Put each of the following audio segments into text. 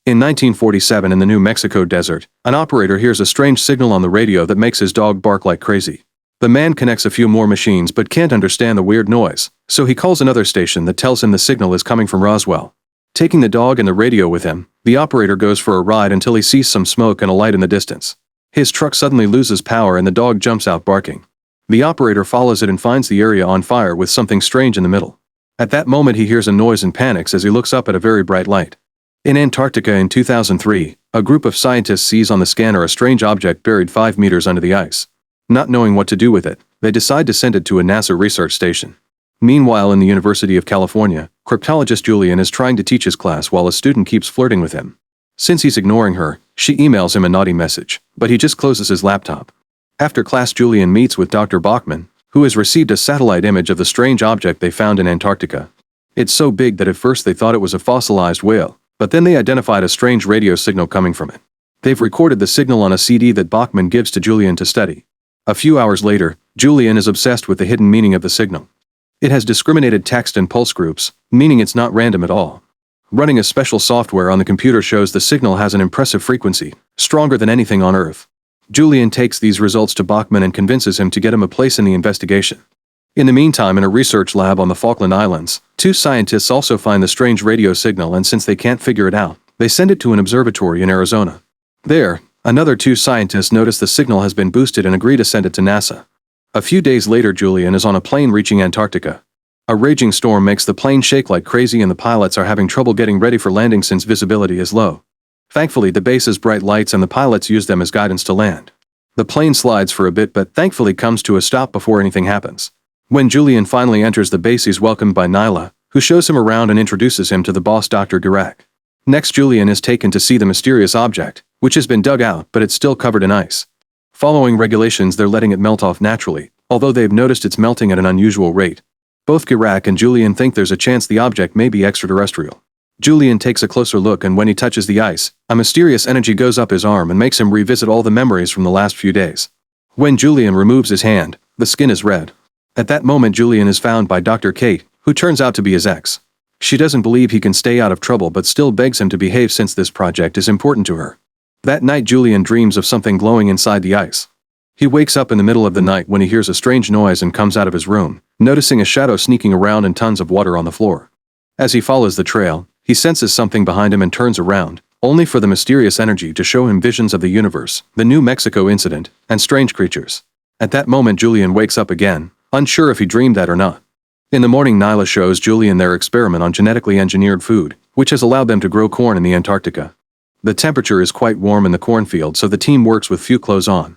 In 1947 in the New Mexico desert, an operator hears a strange signal on the radio that makes his dog bark like crazy. The man connects a few more machines but can't understand the weird noise, so he calls another station that tells him the signal is coming from Roswell. Taking the dog and the radio with him, the operator goes for a ride until he sees some smoke and a light in the distance. His truck suddenly loses power and the dog jumps out barking. The operator follows it and finds the area on fire with something strange in the middle. At that moment he hears a noise and panics as he looks up at a very bright light. In Antarctica in 2003, a group of scientists sees on the scanner a strange object buried 5 meters under the ice. Not knowing what to do with it, they decide to send it to a NASA research station. Meanwhile in the University of California, cryptologist Julian is trying to teach his class while a student keeps flirting with him. Since he's ignoring her, she emails him a naughty message, but he just closes his laptop. After class Julian meets with Dr. Bachman, who has received a satellite image of the strange object they found in Antarctica. It's so big that at first they thought it was a fossilized whale, but then they identified a strange radio signal coming from it. They've recorded the signal on a CD that Bachman gives to Julian to study. A few hours later, Julian is obsessed with the hidden meaning of the signal. It has discriminated text and pulse groups, meaning it's not random at all. Running a special software on the computer shows the signal has an impressive frequency, stronger than anything on Earth. Julian takes these results to Bachman and convinces him to get him a place in the investigation. In the meantime, in a research lab on the Falkland Islands, 2 scientists also find the strange radio signal, and since they can't figure it out, they send it to an observatory in Arizona. There, another 2 scientists notice the signal has been boosted and agree to send it to NASA. A few days later Julian is on a plane reaching Antarctica. A raging storm makes the plane shake like crazy and the pilots are having trouble getting ready for landing since visibility is low. Thankfully the base has bright lights and the pilots use them as guidance to land. The plane slides for a bit but thankfully comes to a stop before anything happens. When Julian finally enters the base he's welcomed by Nyla, who shows him around and introduces him to the boss Dr. Gurak. Next Julian is taken to see the mysterious object, which has been dug out but it's still covered in ice. Following regulations they're letting it melt off naturally, although they've noticed it's melting at an unusual rate. Both Gurak and Julian think there's a chance the object may be extraterrestrial. Julian takes a closer look and when he touches the ice, a mysterious energy goes up his arm and makes him revisit all the memories from the last few days. When Julian removes his hand, the skin is red. At that moment Julian is found by Dr. Kate, who turns out to be his ex. She doesn't believe he can stay out of trouble but still begs him to behave since this project is important to her. That night Julian dreams of something glowing inside the ice. He wakes up in the middle of the night when he hears a strange noise and comes out of his room, noticing a shadow sneaking around and tons of water on the floor. As he follows the trail, he senses something behind him and turns around, only for the mysterious energy to show him visions of the universe, the New Mexico incident, and strange creatures. At that moment Julian wakes up again, unsure if he dreamed that or not. In the morning Nyla shows Julian their experiment on genetically engineered food, which has allowed them to grow corn in the Antarctica. The temperature is quite warm in the cornfield so the team works with few clothes on.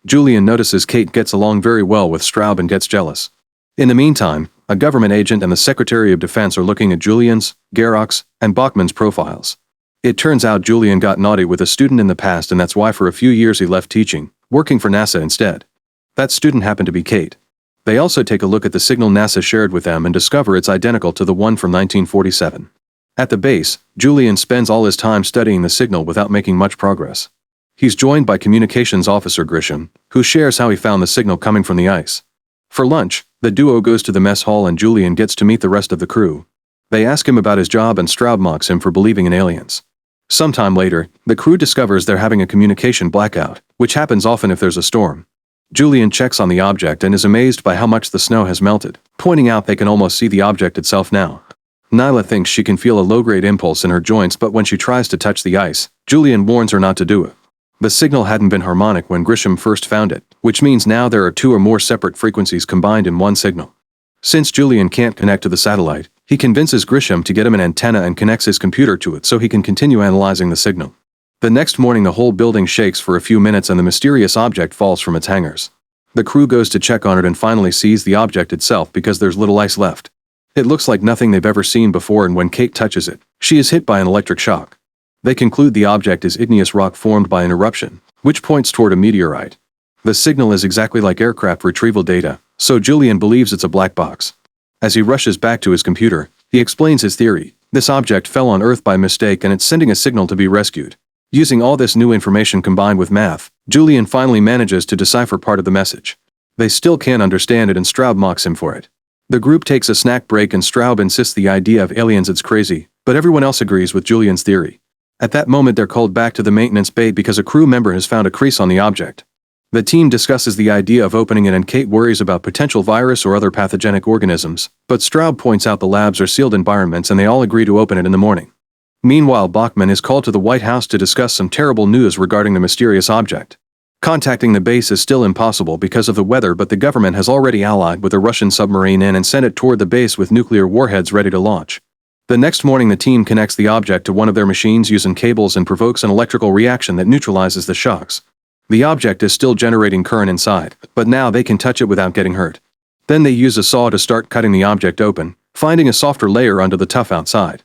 Julian notices Kate gets along very well with Straub and gets jealous. In the meantime, a government agent and the Secretary of Defense are looking at Julian's, Garok's, and Bachman's profiles. It turns out Julian got naughty with a student in the past and that's why for a few years he left teaching, working for NASA instead. That student happened to be Kate. They also take a look at the signal NASA shared with them and discover it's identical to the one from 1947. At the base, Julian spends all his time studying the signal without making much progress. He's joined by Communications Officer Grisham, who shares how he found the signal coming from the ice. For lunch, the duo goes to the mess hall and Julian gets to meet the rest of the crew. They ask him about his job and Straub mocks him for believing in aliens. Sometime later, the crew discovers they're having a communication blackout, which happens often if there's a storm. Julian checks on the object and is amazed by how much the snow has melted, pointing out they can almost see the object itself now. Nyla thinks she can feel a low-grade impulse in her joints but when she tries to touch the ice, Julian warns her not to do it. The signal hadn't been harmonic when Grisham first found it, which means now there are 2 or more separate frequencies combined in one signal. Since Julian can't connect to the satellite, he convinces Grisham to get him an antenna and connects his computer to it so he can continue analyzing the signal. The next morning the whole building shakes for a few minutes and the mysterious object falls from its hangars. The crew goes to check on it and finally sees the object itself because there's little ice left. It looks like nothing they've ever seen before and when Kate touches it, she is hit by an electric shock. They conclude the object is igneous rock formed by an eruption, which points toward a meteorite. The signal is exactly like aircraft retrieval data, so Julian believes it's a black box. As he rushes back to his computer, he explains his theory. This object fell on Earth by mistake and it's sending a signal to be rescued. Using all this new information combined with math, Julian finally manages to decipher part of the message. They still can't understand it and Straub mocks him for it. The group takes a snack break and Straub insists the idea of aliens is crazy, but everyone else agrees with Julian's theory. At that moment they're called back to the maintenance bay because a crew member has found a crease on the object. The team discusses the idea of opening it and Kate worries about potential virus or other pathogenic organisms, but Straub points out the labs are sealed environments and they all agree to open it in the morning. Meanwhile, Bachman is called to the White House to discuss some terrible news regarding the mysterious object. Contacting the base is still impossible because of the weather, but the government has already allied with a Russian submarine and sent it toward the base with nuclear warheads ready to launch. The next morning the team connects the object to one of their machines using cables and provokes an electrical reaction that neutralizes the shocks. The object is still generating current inside, but now they can touch it without getting hurt. Then they use a saw to start cutting the object open, finding a softer layer under the tough outside.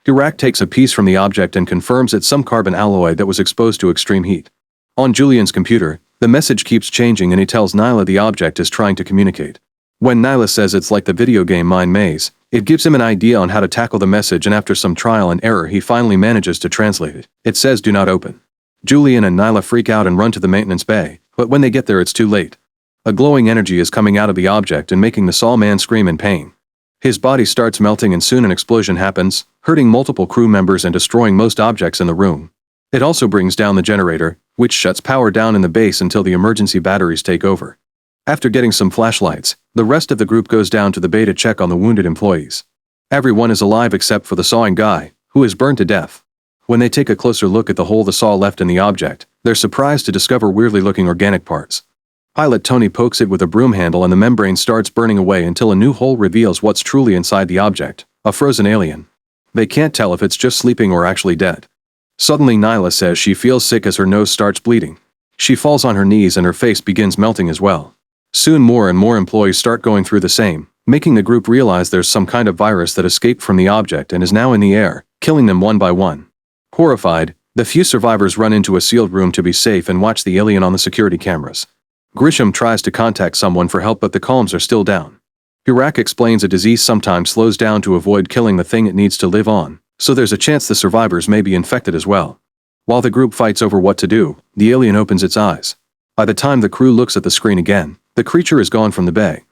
Hirak takes a piece from the object and confirms it's some carbon alloy that was exposed to extreme heat. On Julian's computer, the message keeps changing and he tells Nyla the object is trying to communicate. When Nyla says it's like the video game Mind Maze, it gives him an idea on how to tackle the message, and after some trial and error he finally manages to translate it. It says do not open. Julian and Nyla freak out and run to the maintenance bay, but when they get there it's too late. A glowing energy is coming out of the object and making the saw man scream in pain. His body starts melting and soon an explosion happens, hurting multiple crew members and destroying most objects in the room. It also brings down the generator, which shuts power down in the base until the emergency batteries take over. After getting some flashlights, the rest of the group goes down to the bay to check on the wounded employees. Everyone is alive except for the sawing guy, who is burned to death. When they take a closer look at the hole the saw left in the object, they're surprised to discover weirdly looking organic parts. Pilot Tony pokes it with a broom handle and the membrane starts burning away until a new hole reveals what's truly inside the object, a frozen alien. They can't tell if it's just sleeping or actually dead. Suddenly Nyla says she feels sick as her nose starts bleeding. She falls on her knees and her face begins melting as well. Soon more and more employees start going through the same, making the group realize there's some kind of virus that escaped from the object and is now in the air, killing them one by one. Horrified, the few survivors run into a sealed room to be safe and watch the alien on the security cameras. Grisham tries to contact someone for help but the columns are still down. Hirak explains a disease sometimes slows down to avoid killing the thing it needs to live on, so there's a chance the survivors may be infected as well. While the group fights over what to do, the alien opens its eyes. By the time the crew looks at the screen again, the creature is gone from the bay.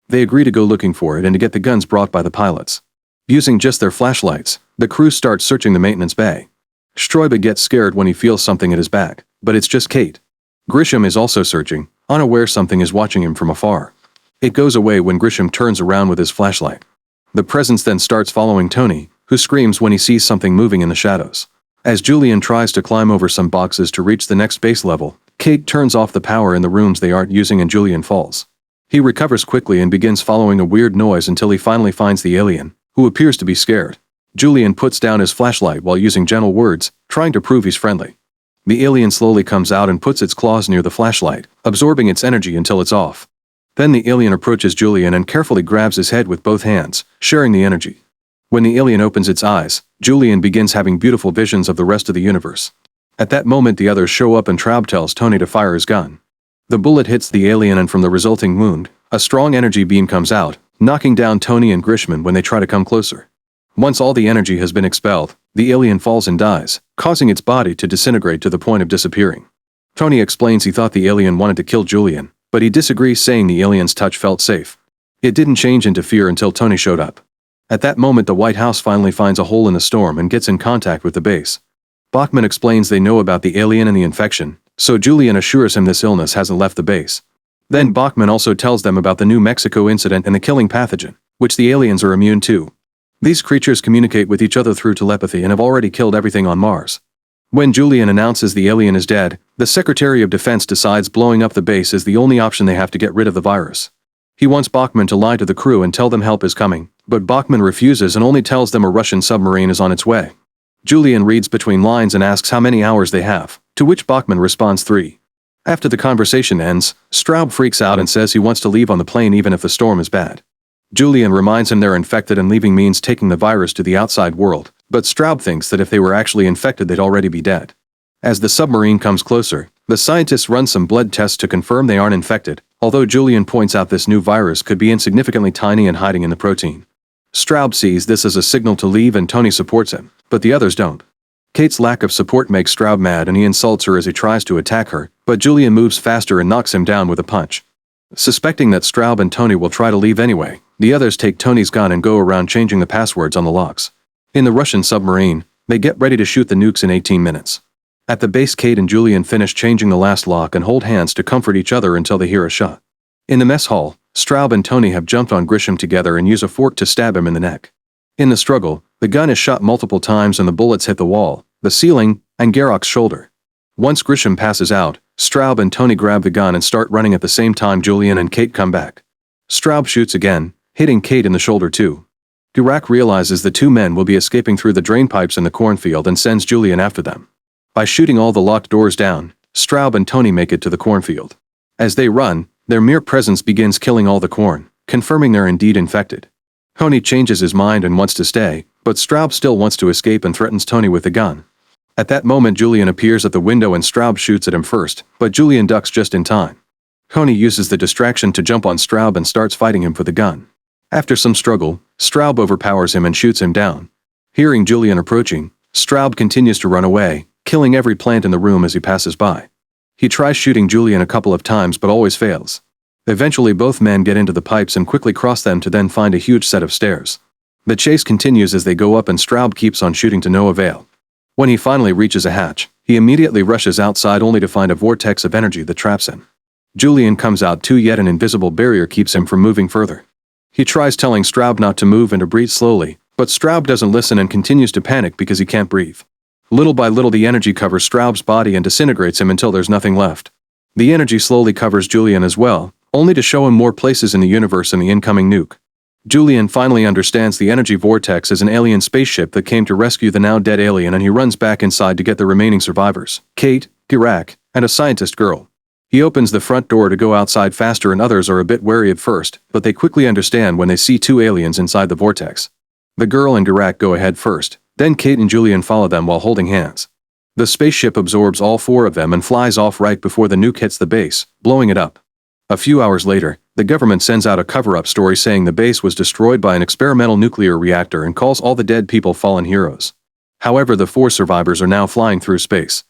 They agree to go looking for it and to get the guns brought by the pilots. Using just their flashlights, the crew starts searching the maintenance bay. Stroiba gets scared when he feels something at his back, but it's just Kate. Grisham is also searching, unaware something is watching him from afar. It goes away when Grisham turns around with his flashlight. The presence then starts following Tony, who screams when he sees something moving in the shadows. As Julian tries to climb over some boxes to reach the next base level, Kate turns off the power in the rooms they aren't using and Julian falls. He recovers quickly and begins following a weird noise until he finally finds the alien, who appears to be scared. Julian puts down his flashlight while using gentle words, trying to prove he's friendly. The alien slowly comes out and puts its claws near the flashlight, absorbing its energy until it's off. Then the alien approaches Julian and carefully grabs his head with both hands, sharing the energy. When the alien opens its eyes, Julian begins having beautiful visions of the rest of the universe. At that moment the others show up and Traub tells Tony to fire his gun. The bullet hits the alien and from the resulting wound, a strong energy beam comes out, knocking down Tony and Grisham when they try to come closer. Once all the energy has been expelled, the alien falls and dies, causing its body to disintegrate to the point of disappearing. Tony explains he thought the alien wanted to kill Julian, but he disagrees, saying the alien's touch felt safe. It didn't change into fear until Tony showed up. At that moment the White House finally finds a hole in the storm and gets in contact with the base. Bachman explains they know about the alien and the infection, so Julian assures him this illness hasn't left the base. Then Bachman also tells them about the New Mexico incident and the killing pathogen, which the aliens are immune to. These creatures communicate with each other through telepathy and have already killed everything on Mars. When Julian announces the alien is dead, the Secretary of Defense decides blowing up the base is the only option they have to get rid of the virus. He wants Bachman to lie to the crew and tell them help is coming, but Bachman refuses and only tells them a Russian submarine is on its way. Julian reads between lines and asks how many hours they have, to which Bachman responds 3. After the conversation ends, Straub freaks out and says he wants to leave on the plane even if the storm is bad. Julian reminds him they're infected and leaving means taking the virus to the outside world, but Straub thinks that if they were actually infected they'd already be dead. As the submarine comes closer, the scientists run some blood tests to confirm they aren't infected, although Julian points out this new virus could be insignificantly tiny and hiding in the protein. Straub sees this as a signal to leave and Tony supports him, but the others don't. Kate's lack of support makes Straub mad and he insults her as he tries to attack her, but Julian moves faster and knocks him down with a punch. Suspecting that Straub and Tony will try to leave anyway, the others take Tony's gun and go around changing the passwords on the locks. In the Russian submarine, They get ready to shoot the nukes in 18 minutes. At the base, Kate and Julian finish changing the last lock and hold hands to comfort each other until they hear a shot. In the mess hall, Straub and Tony have jumped on Grisham together and use a fork to stab him in the neck. In the struggle, the gun is shot multiple times and the bullets hit the wall, the ceiling, and Garrock's shoulder. Once Grisham passes out, Straub and Tony grab the gun and start running at the same time Julian and Kate come back. Straub shoots again, hitting Kate in the shoulder too. Garrock realizes the two men will be escaping through the drain pipes in the cornfield and sends Julian after them. By shooting all the locked doors down, Straub and Tony make it to the cornfield. As they run, their mere presence begins killing all the corn, confirming they're indeed infected. Tony changes his mind and wants to stay, but Straub still wants to escape and threatens Tony with the gun. At that moment Julian appears at the window and Straub shoots at him first, but Julian ducks just in time. Tony uses the distraction to jump on Straub and starts fighting him for the gun. After some struggle, Straub overpowers him and shoots him down. Hearing Julian approaching, Straub continues to run away, killing every plant in the room as he passes by. He tries shooting Julian a couple of times but always fails. Eventually both men get into the pipes and quickly cross them to then find a huge set of stairs. The chase continues as they go up and Straub keeps on shooting to no avail. When he finally reaches a hatch, he immediately rushes outside only to find a vortex of energy that traps him. Julian comes out too, yet an invisible barrier keeps him from moving further. He tries telling Straub not to move and to breathe slowly, but Straub doesn't listen and continues to panic because he can't breathe. Little by little the energy covers Straub's body and disintegrates him until there's nothing left. The energy slowly covers Julian as well, only to show him more places in the universe and the incoming nuke. Julian finally understands the energy vortex is an alien spaceship that came to rescue the now dead alien, and he runs back inside to get the remaining survivors, Kate, Garrock, and a scientist girl. He opens the front door to go outside faster and others are a bit wary at first, but they quickly understand when they see two aliens inside the vortex. The girl and Garrock go ahead first, then Kate and Julian follow them while holding hands. The spaceship absorbs all four of them and flies off right before the nuke hits the base, blowing it up. A few hours later, the government sends out a cover-up story saying the base was destroyed by an experimental nuclear reactor and calls all the dead people fallen heroes. However, the four survivors are now flying through space.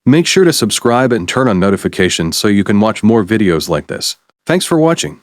Make sure to subscribe and turn on notifications so you can watch more videos like this. Thanks for watching.